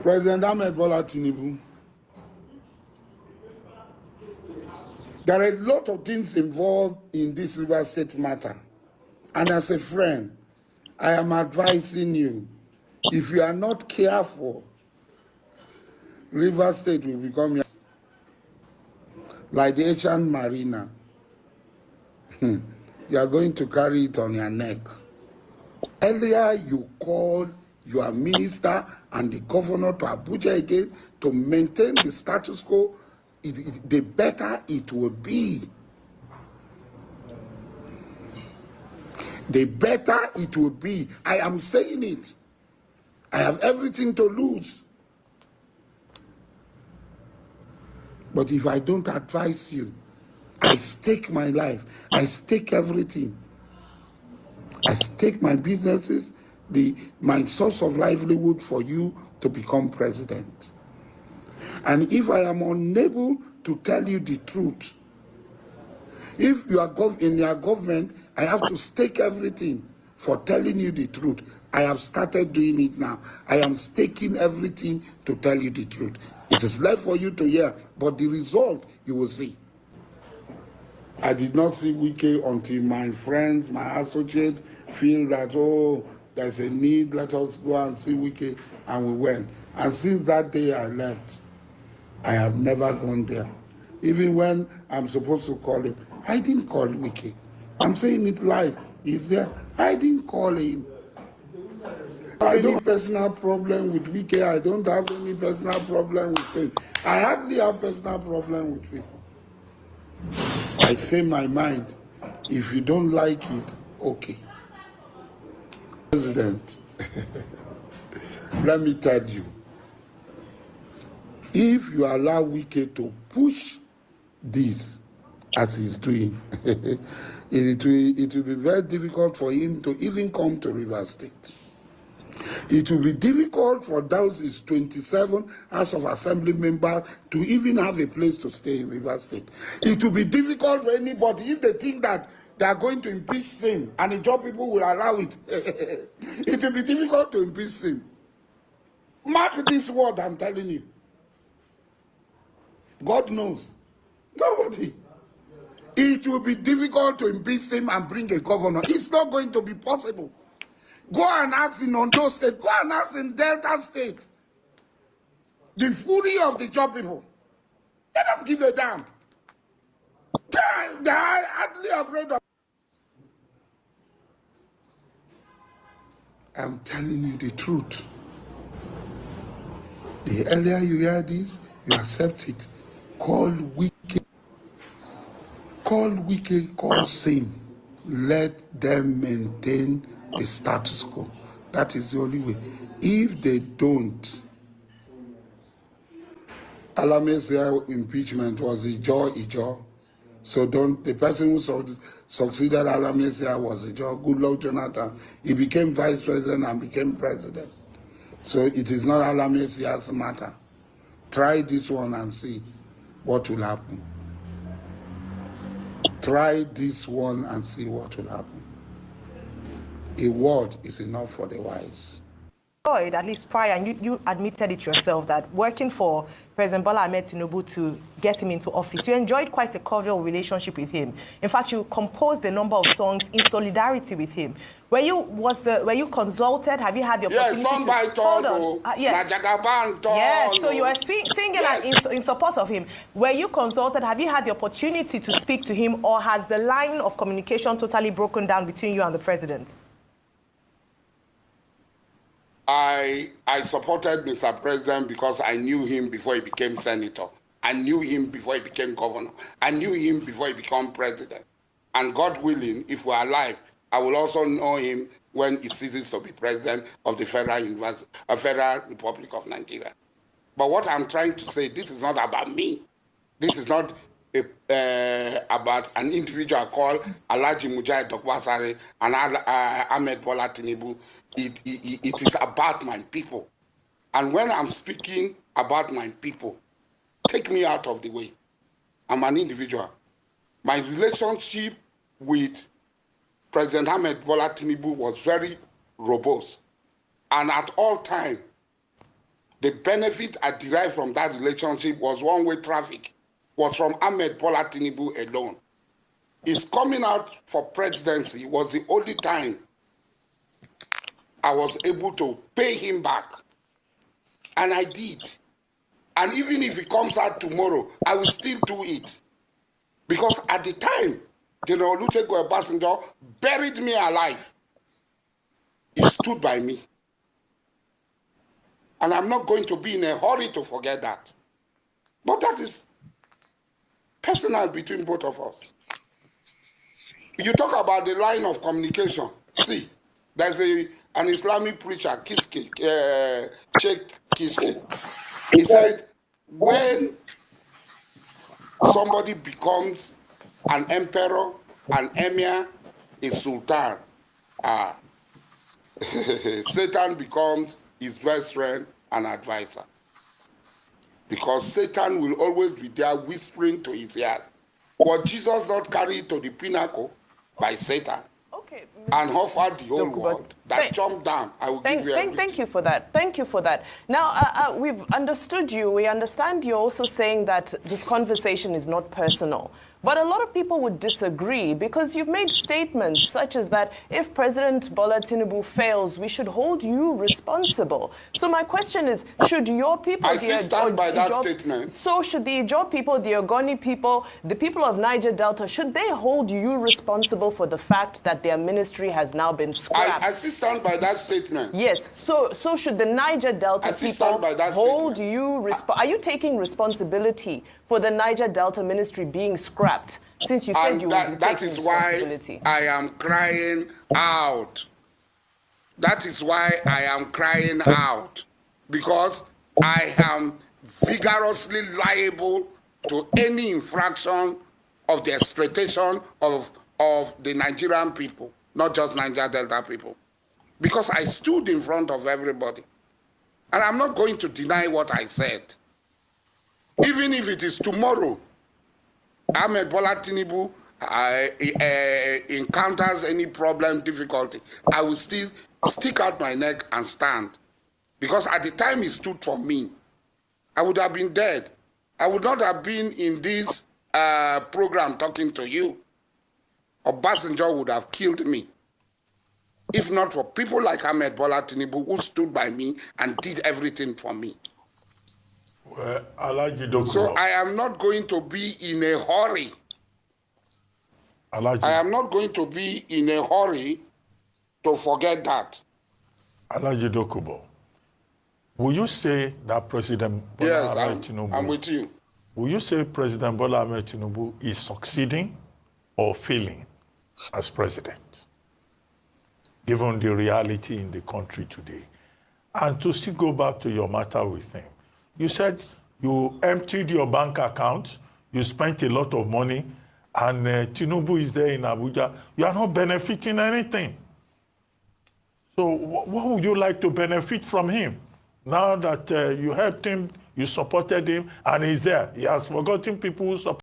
President Ahmed Bola TINUBU, there are a lot of things involved in this River State matter. And as a friend, I am advising you, if you are not careful, River State will become like the ancient marina. You are going to carry it on your neck. Earlier, you called your minister and the governor to Abuja again to maintain the status quo. The better it will be. The better it will be. I am saying it. I have everything to lose. But if I don't advise you, I stake my life. I stake everything. I stake my businesses, my source of livelihood for you to become president. And if I am unable to tell you the truth, if you are in your government, I have to stake everything for telling you the truth. I have started doing it now. I am staking everything to tell you the truth. It is left for you to hear, but the result you will see. I did not see Wike until my friends, my associates feel that, oh, there's a need, let us go and see Wike, and we went. And since that day I left, I have never gone there. Even when I'm supposed to call him, I didn't call Wike. I'm saying it live. He's there. I didn't call him. I don't have personal problem with Wike. I don't have any personal problem with him. I hardly have personal problem with people. I say my mind. If you don't like it, okay. President, let me tell you, if you allow Wike to push this as he's doing, it will be very difficult for him to even come to River State. It will be difficult for those 27 House of Assembly members to even have a place to stay in River State. It will be difficult for anybody if they think that they are going to impeach him and the job people will allow it. It will be difficult to impeach him. Mark this word I'm telling you. God knows. Nobody. It will be difficult to impeach him and bring a governor. It's not going to be possible. Go and ask in Ondo State. Go and ask in Delta State. The fury of the job people. They don't give a damn. They are hardly afraid of. I'm telling you the truth. The earlier you hear this, you accept it. Call Wike. Call Wike, call Sim. Let them maintain the status quo. That is the only way. If they don't, Alamesia impeachment was Ijo. So the person who succeeded Alamesia was Ijo. Good Lord Jonathan. He became vice president and became president. So it is not Alamesia's matter. Try this one and see what will happen. Try this one and see what will happen. A word is enough for the wise. At least prior, and you admitted it yourself, that working for President Bola Ahmed TINUBU to get him into office, you enjoyed quite a cordial relationship with him. In fact, you composed a number of songs in solidarity with him. Were you consulted? Have you had the opportunity to hold on? Yes. Yes, so you were singing yes. in support of him. Were you consulted? Have you had the opportunity to speak to him, or has the line of communication totally broken down between you and the president? I supported Mr. President because I knew him before he became senator. I knew him before he became governor. I knew him before he became president. And God willing, if we're alive, I will also know him when he ceases to be president of the Federal Republic of Nigeria. But what I'm trying to say, this is not about me. This is not about an individual called Alhaji Mujahid Woke Asari and Ahmed Bola TINUBU. It is about my people. And when I'm speaking about my people, take me out of the way. I'm an individual. My relationship with President Ahmed Bola TINUBU was very robust. And at all times, the benefit I derived from that relationship was one-way traffic, was from Ahmed Bola TINUBU alone. His coming out for presidency was the only time I was able to pay him back. And I did. And even if he comes out tomorrow, I will still do it. Because at the time, General Olusegun Obasanjo buried me alive. He stood by me. And I'm not going to be in a hurry to forget that. But that is personal between both of us. You talk about the line of communication. See, there's an Islamic preacher, Sheikh Kishke. He said, when somebody becomes an emperor, an emir, a sultan, Satan becomes his best friend and advisor. Because Satan will always be there whispering to his ears. Was Jesus not carried to the pinnacle by Satan? Okay, and offered the whole world that jumped down. I will give you everything. Thank you for that. Thank you for that. Now, we've understood you. We understand you're also saying that this conversation is not personal. But a lot of people would disagree because you've made statements such as that if President Bola TINUBU fails, we should hold you responsible. So my question is, should your people... I stand by that statement. So should the Ijaw people, the Ogoni people, the people of Niger Delta, should they hold you responsible for the fact that their ministry has now been scrapped? I stand by that statement. Yes. So should the Niger Delta people hold you responsible? Are you taking responsibility for the Niger Delta ministry being scrapped, since you said you would be taking responsibility? That is why I am crying out. That is why I am crying out, because I am vigorously liable to any infraction of the exploitation of the Nigerian people, not just Niger Delta people, because I stood in front of everybody. And I'm not going to deny what I said. Even if it is tomorrow, Ahmed Bola TINUBU encounters any problem, difficulty, I will still stick out my neck and stand. Because at the time he stood for me, I would have been dead. I would not have been in this program talking to you. Obasanjo would have killed me. If not for people like Ahmed Bola TINUBU who stood by me and did everything for me. Well, so I am not going to be in a hurry. I am not going to be in a hurry to forget that. Alhaji DoKubo, will you say that President Bola Ahmed Tinubu... I'm with you. Will you say President Bola Ahmed Tinubu is succeeding or failing as president, given the reality in the country today? And to still go back to your matter with him, you said you emptied your bank account, you spent a lot of money, and TINUBU is there in Abuja. You are not benefiting anything. So what would you like to benefit from him? Now that you helped him, you supported him, and he's there. He has forgotten people who support